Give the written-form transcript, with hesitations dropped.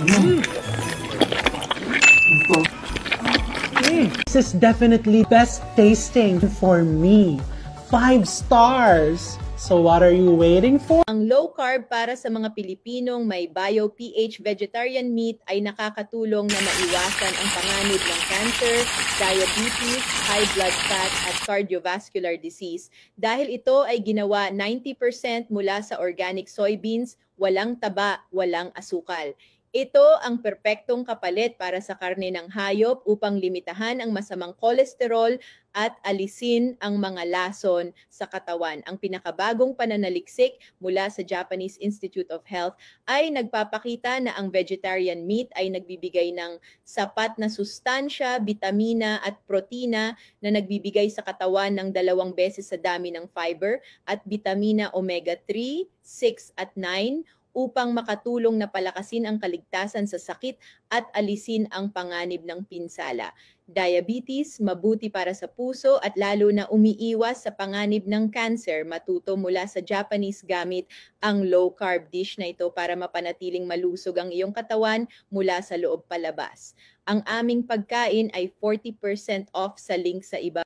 This is definitely best tasting for me. 5 stars. So what are you waiting for? Ang low carb para sa mga Pilipinong may bio-PH vegetarian meat ay nakakatulong na maiwasan ang panganib ng cancer, diabetes, high blood fat at cardiovascular disease dahil ito ay ginawa 90% mula sa organic soybeans, walang taba, walang asukal. Ito ang perpektong kapalit para sa karne ng hayop upang limitahan ang masamang kolesterol at alisin ang mga lason sa katawan. Ang pinakabagong pananaliksik mula sa Japanese Institute of Health ay nagpapakita na ang vegetarian meat ay nagbibigay ng sapat na sustansya, bitamina at protina na nagbibigay sa katawan ng 2 beses sa dami ng fiber at bitamina omega-3, 6 at 9 upang makatulong na palakasin ang kaligtasan sa sakit at alisin ang panganib ng pinsala. Diabetes, mabuti para sa puso at lalo na umiiwas sa panganib ng cancer. Matuto mula sa Japanese gamit ang low-carb dish na ito para mapanatiling malusog ang iyong katawan mula sa loob palabas. Ang aming pagkain ay 40% off sa link sa iba.